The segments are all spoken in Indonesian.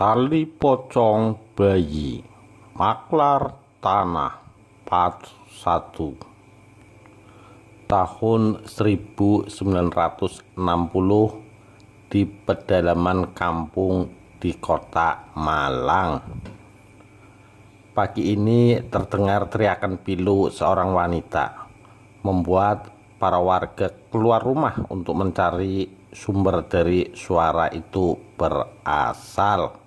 Tali pocong bayi, maklar tanah, part 1. Tahun 1960 di pedalaman kampung di kota Malang. Pagi ini terdengar teriakan pilu seorang wanita, membuat para warga keluar rumah untuk mencari sumber dari suara itu berasal.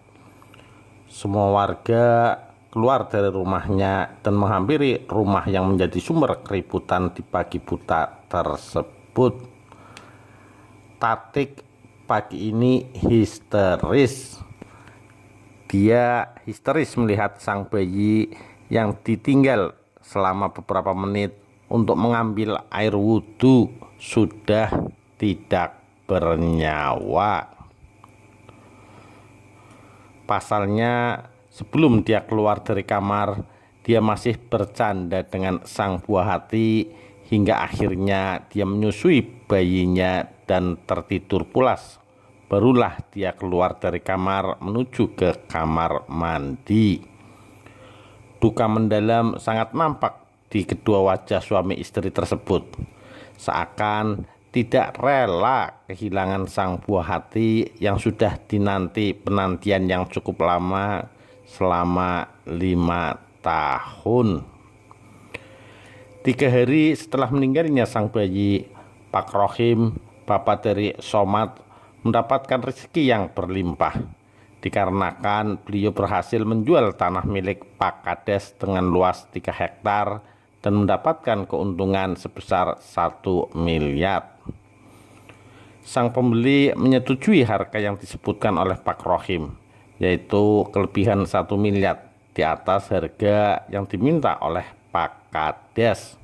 Semua warga keluar dari rumahnya dan menghampiri rumah yang menjadi sumber keributan di pagi buta tersebut. Tatik pagi ini histeris. Dia histeris melihat sang bayi yang ditinggal selama beberapa menit untuk mengambil air wudhu sudah tidak bernyawa. Pasalnya, sebelum dia keluar dari kamar, dia masih bercanda dengan sang buah hati hingga akhirnya dia menyusui bayinya dan tertidur pulas. Barulah dia keluar dari kamar menuju ke kamar mandi. Duka mendalam sangat nampak di kedua wajah suami istri tersebut. Seakan tidak rela kehilangan sang buah hati yang sudah dinanti penantian yang cukup lama selama 5 tahun. 3 hari setelah meninggalnya sang bayi, Pak Rohim, bapak dari Somad, mendapatkan rezeki yang berlimpah dikarenakan beliau berhasil menjual tanah milik Pak Kades dengan luas 3 hektar dan mendapatkan keuntungan sebesar 1 miliar. Sang pembeli menyetujui harga yang disebutkan oleh Pak Rohim, yaitu kelebihan 1 miliar di atas harga yang diminta oleh Pak Kades.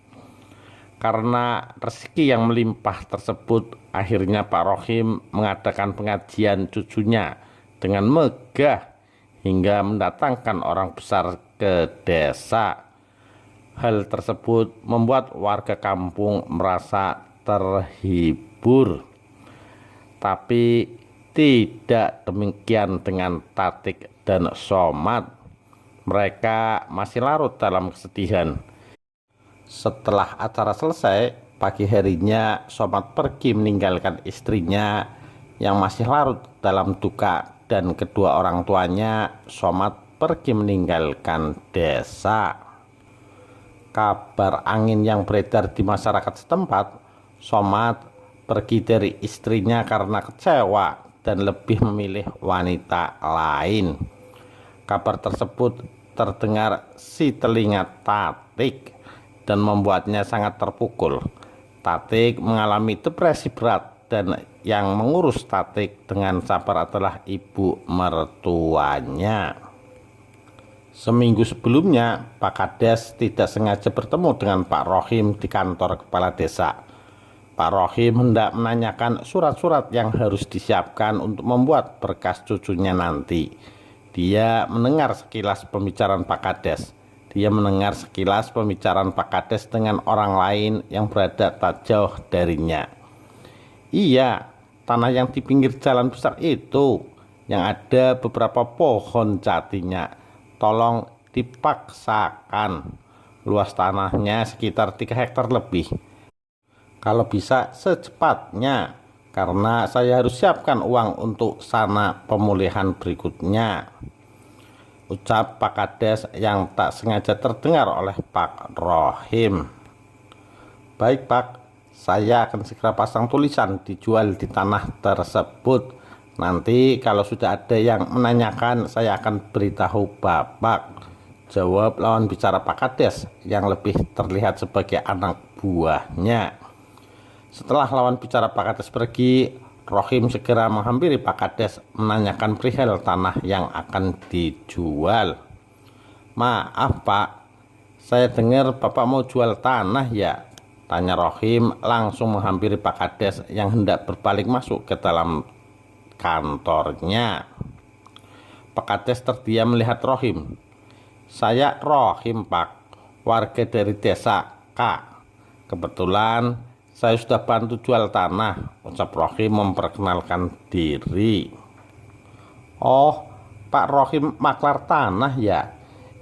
Karena rezeki yang melimpah tersebut, akhirnya Pak Rohim mengadakan pengajian cucunya dengan megah hingga mendatangkan orang besar ke desa. Hal tersebut membuat warga kampung merasa terhibur. Tapi tidak demikian dengan Tatik dan Somad. Mereka masih larut dalam kesedihan. Setelah acara selesai, pagi harinya Somad pergi meninggalkan istrinya yang masih larut dalam duka, dan kedua orang tuanya Somad pergi meninggalkan desa. Kabar angin yang beredar di masyarakat setempat, Somad pergi dari istrinya karena kecewa dan lebih memilih wanita lain. Kabar tersebut terdengar si telinga Tatik dan membuatnya sangat terpukul. Tatik mengalami depresi berat dan yang mengurus Tatik dengan sabar adalah ibu mertuanya. Seminggu sebelumnya, Pak Kades tidak sengaja bertemu dengan Pak Rohim di kantor kepala desa. Pak Rohim hendak menanyakan surat-surat yang harus disiapkan untuk membuat berkas cucunya nanti. Dia mendengar sekilas pembicaraan Pak Kades. Dengan orang lain yang berada tak jauh darinya. Iya, tanah yang di pinggir jalan besar itu, yang ada beberapa pohon jatinya, tolong dipaksakan. Luas tanahnya sekitar 3 hektar lebih. Kalau bisa secepatnya, karena saya harus siapkan uang untuk sana pemulihan berikutnya, ucap Pak Kades yang tak sengaja terdengar oleh Pak Rohim. Baik Pak, saya akan segera pasang tulisan dijual di tanah tersebut. Nanti kalau sudah ada yang menanyakan, saya akan beritahu Bapak, jawab lawan bicara Pak Kades yang lebih terlihat sebagai anak buahnya. Setelah lawan bicara Pak Kades pergi, Rohim segera menghampiri Pak Kades menanyakan perihal tanah yang akan dijual. Maaf Pak, saya dengar Bapak mau jual tanah ya? Tanya Rohim langsung menghampiri Pak Kades yang hendak berbalik masuk ke dalam kantornya. Pak Kades terdiam melihat Rohim. Saya Rohim Pak, warga dari desa K. Kebetulan saya sudah bantu jual tanah, ucap Rohim memperkenalkan diri. Oh, Pak Rohim maklar tanah ya?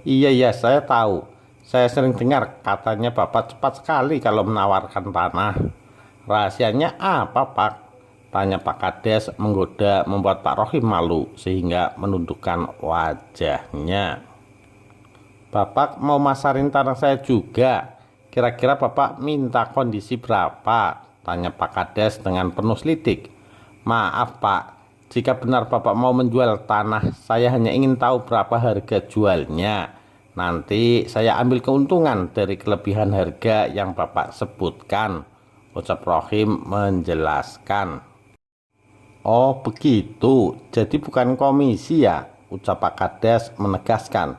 Iya ya, saya tahu. Saya sering dengar katanya Bapak cepat sekali kalau menawarkan tanah. Rahasianya apa, Pak? Tanya Pak Kades menggoda membuat Pak Rohim malu sehingga menundukkan wajahnya. Bapak mau masarin tanah saya juga. Kira-kira Bapak minta kondisi berapa? Tanya Pak Kades dengan penuh selidik. Maaf Pak, jika benar Bapak mau menjual tanah, saya hanya ingin tahu berapa harga jualnya. Nanti saya ambil keuntungan dari kelebihan harga yang Bapak sebutkan, ucap Rohim menjelaskan. Oh begitu, jadi bukan komisi ya, ucap Pak Kades menegaskan.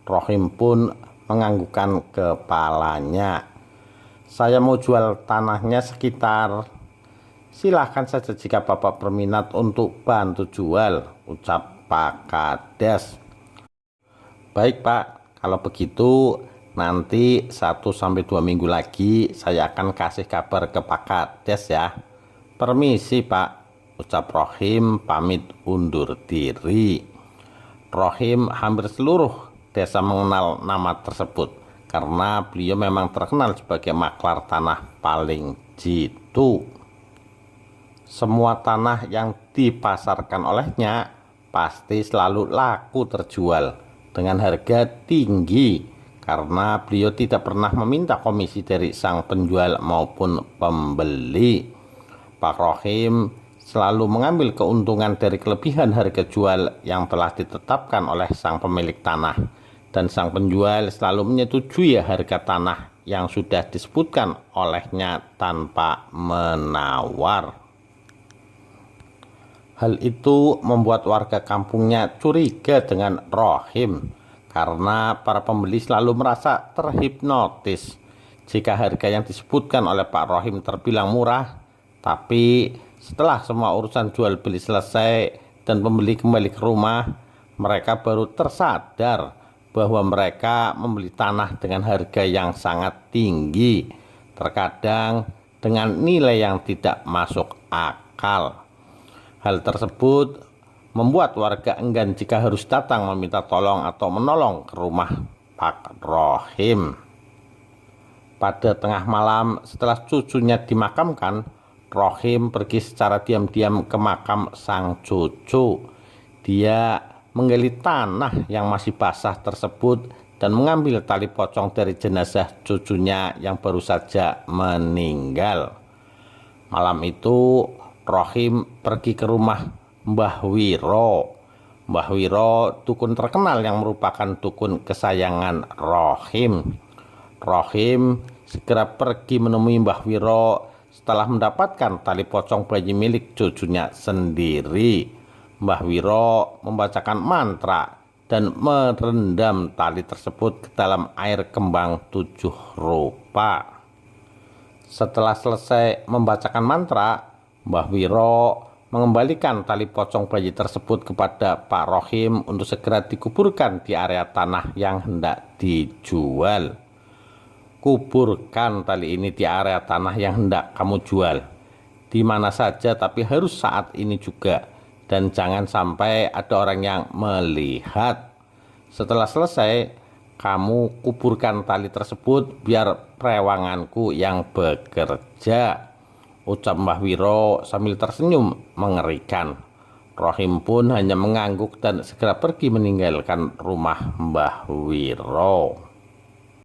Rohim pun menganggukkan kepalanya. Saya mau jual tanahnya sekitar. Silahkan saja jika Bapak berminat untuk bantu jual, ucap Pak Kades. Baik Pak, kalau begitu nanti 1-2 minggu lagi saya akan kasih kabar ke Pak Kades ya. Permisi Pak, ucap Rohim pamit undur diri. Rohim hampir seluruh desa mengenal nama tersebut karena beliau memang terkenal sebagai maklar tanah paling jitu. Semua tanah yang dipasarkan olehnya pasti selalu laku terjual dengan harga tinggi karena beliau tidak pernah meminta komisi dari sang penjual maupun pembeli. Pak Rohim selalu mengambil keuntungan dari kelebihan harga jual yang telah ditetapkan oleh sang pemilik tanah, dan sang penjual selalu menyetujui harga tanah yang sudah disebutkan olehnya tanpa menawar. Hal itu membuat warga kampungnya curiga dengan Rohim karena para pembeli selalu merasa terhipnotis jika harga yang disebutkan oleh Pak Rohim terbilang murah, tapi setelah semua urusan jual beli selesai dan pembeli kembali ke rumah, mereka baru tersadar bahwa mereka membeli tanah dengan harga yang sangat tinggi, terkadang dengan nilai yang tidak masuk akal. Hal tersebut membuat warga enggan jika harus datang meminta tolong atau menolong ke rumah Pak Rohim. Pada tengah malam setelah cucunya dimakamkan, Rohim pergi secara diam-diam ke makam sang cucu. Dia menggali tanah yang masih basah tersebut dan mengambil tali pocong dari jenazah cucunya yang baru saja meninggal. Malam itu Rohim pergi ke rumah Mbah Wiro. Mbah Wiro dukun terkenal yang merupakan dukun kesayangan Rohim. Rohim segera pergi menemui Mbah Wiro setelah mendapatkan tali pocong bayi milik cucunya sendiri. Mbah Wiro membacakan mantra dan merendam tali tersebut ke dalam air kembang 7 rupa. Setelah selesai membacakan mantra, Mbah Wiro mengembalikan tali pocong bayi tersebut kepada Pak Rohim untuk segera dikuburkan di area tanah yang hendak dijual. Kuburkan tali ini di area tanah yang hendak kamu jual. Di mana saja, tapi harus saat ini juga. Dan jangan sampai ada orang yang melihat. Setelah selesai, kamu kuburkan tali tersebut biar perewanganku yang bekerja, ucap Mbah Wiro sambil tersenyum mengerikan. Rohim pun hanya mengangguk dan segera pergi meninggalkan rumah Mbah Wiro.